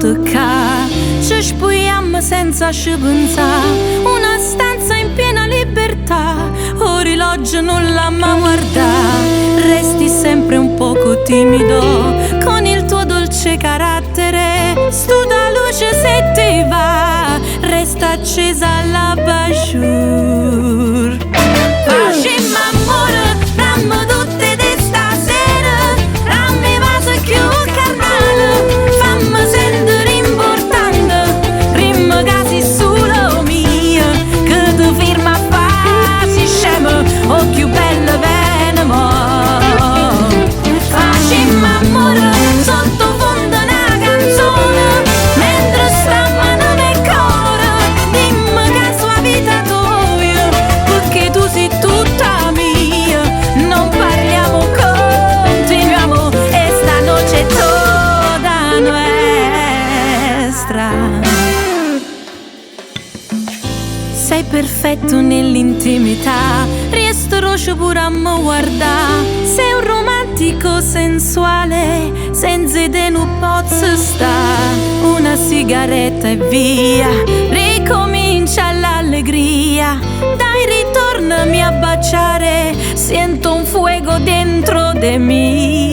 toccare, ci spuiamo senza scipunzà, una stanza in piena libertà, orologio non la ma guardà, resti sempre un poco timido, con il tuo dolce carattere, studa luce se ti va, resta accesa la bajour. Facciamo amore, dammi tutte de stasera, dammi vaso più carnale, fammi sentire importante, rimma casi solo mia, che tu firma fa si scema, o più bella venimo. Facciamo amore sottofondo una canzone, mentre stiamo nel coro, dimmi che sua vita tua, perché tu sei tutta mia, non parliamo, continuiamo, e stanotte è tutta nostra. Sei perfetto nell'intimità, resto rocio pure a me guardà, sei un romantico sensuale, senza te non posso sta, una sigaretta e via, ricomincia l'allegria, dai ritornami a baciare, sento un fuoco dentro de me.